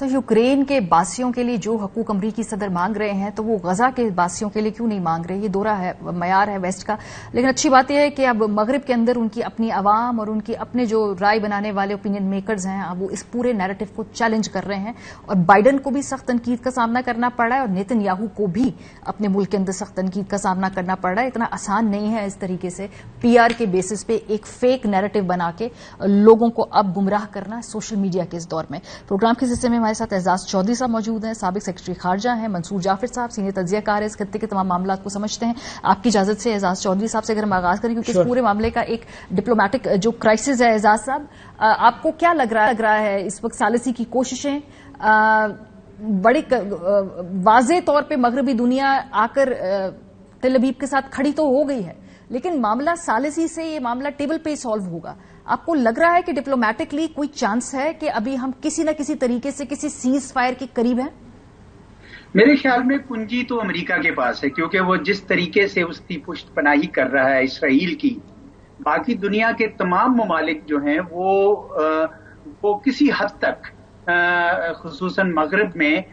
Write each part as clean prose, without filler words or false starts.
Ukraine के बासियों के लिए जो हकूक अमरीकी सदर मांग रहे हैं तो वो गजा के बासियों के लिए क्यों नहीं मांग रहे? ये दोहरा है मयार है वेस्ट का। लेकिन अच्छी बात यह है कि अब मगरिब के अंदर उनकी अपनी आवाम और उनकी अपने जो राय बनाने वाले ओपिनियन मेकर्स हैं अब वो इस पूरे नैरेटिव को चैलेंज कर रहे हैं और बाइडन को भी सख्त तनकीद का सामना करना पड़ रहा है और नेतन्याहू को भी अपने मुल्क के अंदर सख्त तनकीद का सामना करना पड़ रहा है। इतना आसान नहीं है इस तरीके से पीआर के बेसिस पे एक फेक नैरेटिव बना के लोगों को अब गुमराह करना सोशल मीडिया के इस दौर में। प्रोग्राम के हिस्से में हमारे साथ एजाज चौधरी साहब मौजूद हैं, साबिक सेक्रेटरी खारजा हैं, मंसूर जाफर साहब सीनियर तज्जियाकार है, इस खत्ते के तमाम मामला को समझते हैं। आपकी इजाजत से एजाज चौधरी साहब से अगर हम आगाज करें क्योंकि इस पूरे मामले का एक डिप्लोमेटिक जो क्राइसिस है, एजाज साहब आपको क्या लग रहा है इस वक्त सालिसी की कोशिशें बड़ी वाज़े तौर पे मगरबी दुनिया आकर तेल अवीव के साथ खड़ी तो हो गई है लेकिन मामला सालिसी से ये मामला टेबल पे सॉल्व होगा? आपको लग रहा है कि डिप्लोमेटिकली कोई चांस है कि अभी हम किसी न किसी तरीके से किसी सीज फायर के करीब हैं? मेरे ख्याल में कुंजी तो अमेरिका के पास है क्योंकि वो जिस तरीके से उसकी पुष्टपनाही कर रहा है इसराइल की, बाकी दुनिया के तमाम ममालिक जो हैं वो किसी हद तक खुसूसन मगरब में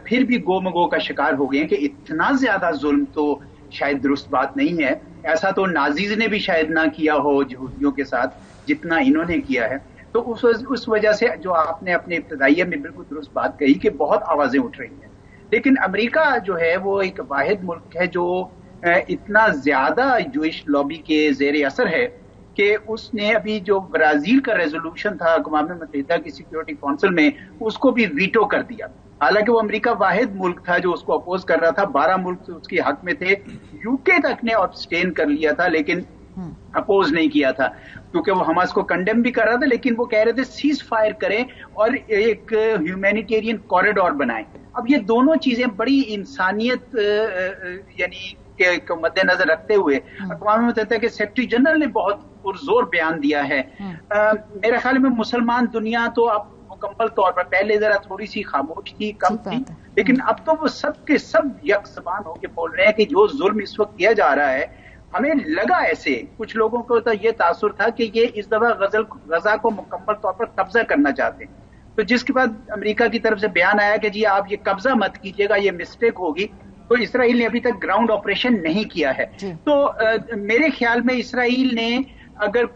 फिर भी गोमगो का शिकार हो गए हैं कि इतना ज्यादा जुल्म तो शायद दुरुस्त बात नहीं है। ऐसा तो नाजीज ने भी शायद ना किया हो यहूदियों के साथ जितना इन्होंने किया है। तो उस वजह से जो आपने अपने इब्तदाइया में बिल्कुल दुरुस्त बात कही कि बहुत आवाजें उठ रही हैं, लेकिन अमेरिका जो है वो एक वाहिद मुल्क है जो इतना ज्यादा जूइश लॉबी के जेर असर है कि उसने अभी जो ब्राजील का रेजोल्यूशन था अक़वाम मुत्तहिदा की सिक्योरिटी काउंसिल में उसको भी वीटो कर दिया। हालांकि वो अमेरिका वाहिद मुल्क था जो उसको अपोज कर रहा था, 12 मुल्क उसके हक में थे, यूके तक ने अब्सटेन कर लिया था लेकिन अपोज नहीं किया था क्योंकि वो हमास को कंडेम भी कर रहा था, लेकिन वो कह रहे थे सीज फायर करें और एक ह्यूमैनिटेरियन कॉरिडोर बनाएं। अब ये दोनों चीजें बड़ी इंसानियत यानी के मद्देनजर रखते हुए अक़वाम मुत्तहिदा के सेक्रेटरी जनरल ने बहुत पुरजोर बयान दिया है। मेरे ख्याल में मुसलमान दुनिया तो अब मुकम्मल तौर पर, पहले जरा थोड़ी सी खामोश थी, कम थी, लेकिन अब तो वो सब के सब यकसमान होकर बोल रहे हैं कि जो जुल्म इस वक्त किया जा रहा है, हमें लगा ऐसे कुछ लोगों को तो ये तासुर था कि ये इस दफा गजा को मुकम्मल तौर पर कब्जा करना चाहते हैं। तो जिसके बाद अमेरिका की तरफ से बयान आया कि जी आप ये कब्जा मत कीजिएगा, ये मिस्टेक होगी। तो इसराइल ने अभी तक ग्राउंड ऑपरेशन नहीं किया है। तो मेरे ख्याल में इसराइल ने अगर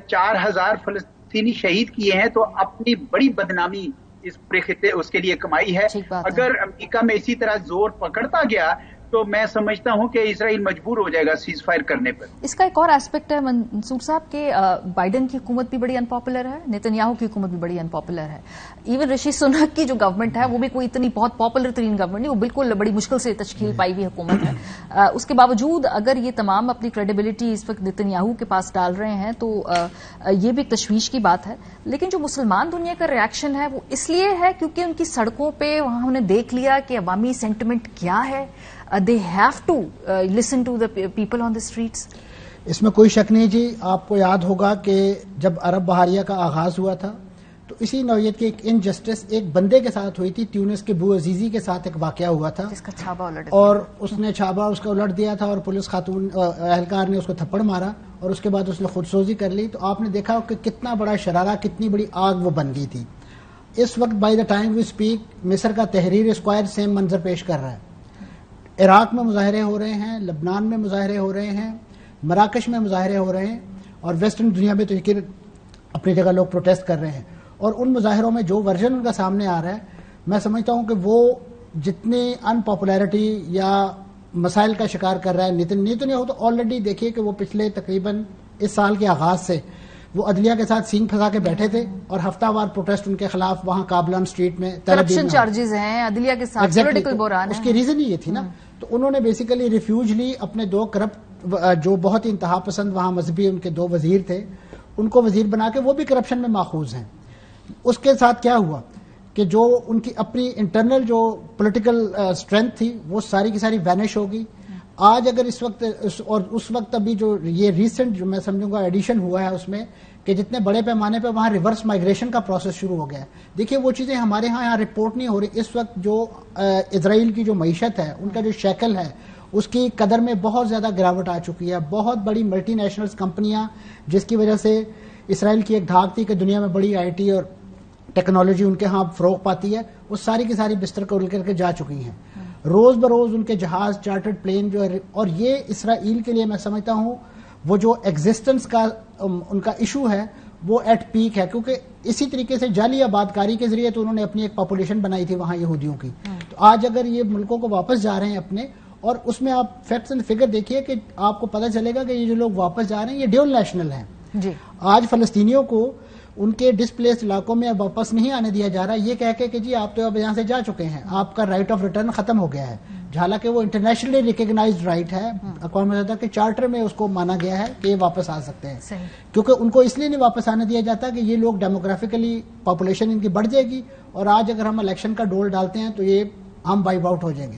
4000 फलस्तीनी शहीद किए हैं तो अपनी बड़ी बदनामी इस पूरे खित्ते उसके लिए कमाई है। अगर अमेरिका में इसी तरह जोर पकड़ता गया तो मैं समझता हूं कि इसराइल मजबूर हो जाएगा सीज फायर करने पर। इसका एक और एस्पेक्ट है मंसूर साहब के बाइडन की हुकूमत भी बड़ी अनपॉपुलर है, नेतन्याहू की हुकूमत भी बड़ी अनपॉपुलर है। इवन ऋषि सुनक की जो गवर्नमेंट है वो भी कोई इतनी बहुत पॉपुलर तरीन गवर्नमेंट नहीं, वो बिल्कुल बड़ी मुश्किल से तश्कील पाई हुई हुकूमत है। उसके बावजूद अगर ये तमाम अपनी क्रेडिबिलिटी इस वक्त नेतन्याहू के पास डाल रहे हैं तो ये भी एक तशवीश की बात है। लेकिन जो मुसलमान दुनिया का रिएक्शन है वो इसलिए है क्योंकि उनकी सड़कों पर वहां उन्हें देख लिया कि अवामी सेंटिमेंट क्या है, they have to listen to the people on the streets. इसमें कोई शक नहीं जी। आपको याद होगा कि जब अरब बहारिया का आगाज हुआ था तो इसी नौयत की एक इनजस्टिस एक बंदे के साथ हुई थी। ट्यूनिस के बू अजीजी के साथ एक वाकया हुआ था जिसका छाबा उलट और उसने छाबा उसका उलट दिया था और पुलिस खातून एहलकार ने उसको थप्पड़ मारा और उसके बाद उसने खुदसोजी कर ली। तो आपने देखा कि कितना बड़ा शरारा, कितनी बड़ी आग वो बन गई थी। इस वक्त by the time we speak मिस्र का तहरीर स्क्वायर सेम मंजर पेश कर रहा है। इराक में मुजाहरे हो रहे हैं, लबनान में मुजाहरे हो रहे हैं, मराकश में मुजाहरे हो रहे हैं और वेस्टर्न दुनिया में तो यकीन अपनी जगह लोग प्रोटेस्ट कर रहे हैं। और उन मुजाहरों में जो वर्जन उनका सामने आ रहा है, मैं समझता हूं कि वो जितनी अनपॉपुलैरिटी या मसाइल का शिकार कर रहा है नेतन्याहू, तो ऑलरेडी देखिए कि वो पिछले तकरीबन इस साल के आगाज से वो अदलिया के साथ सींग फंसा के बैठे थे और हफ्तावार प्रोटेस्ट उनके खिलाफ वहां काबलान स्ट्रीट में करप्शन चार्जेस हैं अदलिया के साथ, पॉलिटिकल बुरान है। उसकी रीजन ही ये थी ना। तो उन्होंने बेसिकली रिफ्यूज ली। अपने दो करप्ट जो बहुत ही इंतहा पसंद वहां मजहबी उनके दो वजीर थे उनको वजीर बना के वो भी करप्शन में माखूज हैं। उसके साथ क्या हुआ कि जो उनकी अपनी इंटरनल जो पॉलिटिकल स्ट्रेंथ थी वो सारी की सारी वैनिश होगी। आज अगर इस वक्त और उस वक्त अभी जो ये रिसेंट जो मैं समझूंगा एडिशन हुआ है उसमें कि जितने बड़े पैमाने पे वहां रिवर्स माइग्रेशन का प्रोसेस शुरू हो गया है। देखिए वो चीजें हमारे यहाँ रिपोर्ट नहीं हो रही। इस वक्त जो इजराइल की जो मईशत है, उनका जो शैकल है, उसकी कदर में बहुत ज्यादा गिरावट आ चुकी है। बहुत बड़ी मल्टी नेशनल कंपनियां जिसकी वजह से इसराइल की एक धाक थी कि दुनिया में बड़ी आईटी और ٹیکنالوجی ان کے ہاں فروغ پاتی ہے، وہ ساری کی ساری بستر کو کر کے جا چکی ہیں. روز بروز ان کے جہاز، چارٹرڈ پلین جو ہے، اور یہ اسرائیل کے لیے میں سمجھتا ہوں وہ جو ایگزسٹنس کا ان کا ایشو ہے وہ ایٹ پیک ہے، کیونکہ اسی طریقے سے جعلی آباد کاری کے ذریعے تو انہوں نے اپنی ایک پاپولیشن بنائی تھی وہاں یہودیوں کی. تو آج اگر یہ ملکوں کو واپس جا رہے ہیں اپنے، اور اس میں آپ فیکٹس اینڈ فگر دیکھیے کہ آپ کو پتہ چلے گا کہ یہ جو لوگ واپس جا رہے ہیں یہ ڈیول نیشنل ہیں. جی آج فلسطینیوں کو ان کے ڈسپلیسڈ علاقوں میں اب واپس نہیں آنے دیا جا رہا یہ کہہ کے کہ جی آپ تو اب یہاں سے جا چکے ہیں، آپ کا رائٹ آف ریٹرن ختم ہو گیا ہے، حالانکہ وہ انٹرنیشنلی ریکگنائزڈ رائٹ ہے، اقوام متحدہ کے چارٹر میں اس کو مانا گیا ہے کہ یہ واپس آ سکتے ہیں. کیونکہ ان کو اس لیے نہیں واپس آنے دیا جاتا کہ یہ لوگ ڈیموگرافیکلی پاپولیشن ان کی بڑھ جائے گی، اور آج اگر ہم الیکشن کا ڈول ڈالتے ہیں تو یہ ہم وائپ آؤٹ ہو جائیں گے.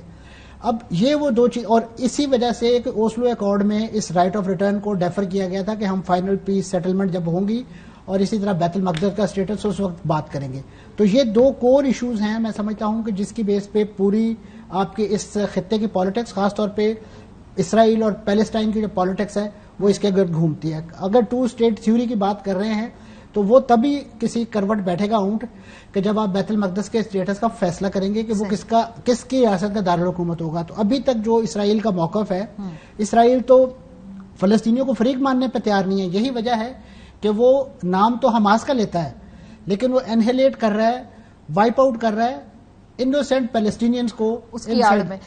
اب یہ وہ دو چیز، اور اسی وجہ سے کہ اوسلو ایکارڈ میں اس رائٹ آف ریٹرن کو ڈیفر کیا گیا تھا کہ ہم فائنل پیس سیٹلمنٹ جب ہوں گی اور اسی طرح بیت المقدس کا اسٹیٹس اس وقت بات کریں گے. تو یہ دو کور ایشوز ہیں میں سمجھتا ہوں کہ جس کی بیس پہ پوری آپ کے اس خطے کی پالیٹکس، خاص طور پہ اسرائیل اور پیلسٹائن کی جو پالیٹکس ہے وہ اس کے گرد گھومتی ہے. اگر ٹو اسٹیٹ تھیوری کی بات کر رہے ہیں تو وہ تبھی کسی کروٹ بیٹھے گا اونٹ کہ جب آپ بیت المقدس کے اسٹیٹس کا فیصلہ کریں گے کہ وہ کس کی ریاست کا دارالحکومت ہوگا. تو ابھی تک جو اسرائیل کا موقف ہے، اسرائیل تو فلسطینیوں کو فریق ماننے پہ تیار نہیں ہے. یہی وجہ ہے کہ وہ نام تو حماس کا لیتا ہے لیکن وہ انہیلیٹ کر رہا ہے، وائپ آؤٹ کر رہا ہے انوسینٹ پیلسٹینینز کو. اس کی آڑ میں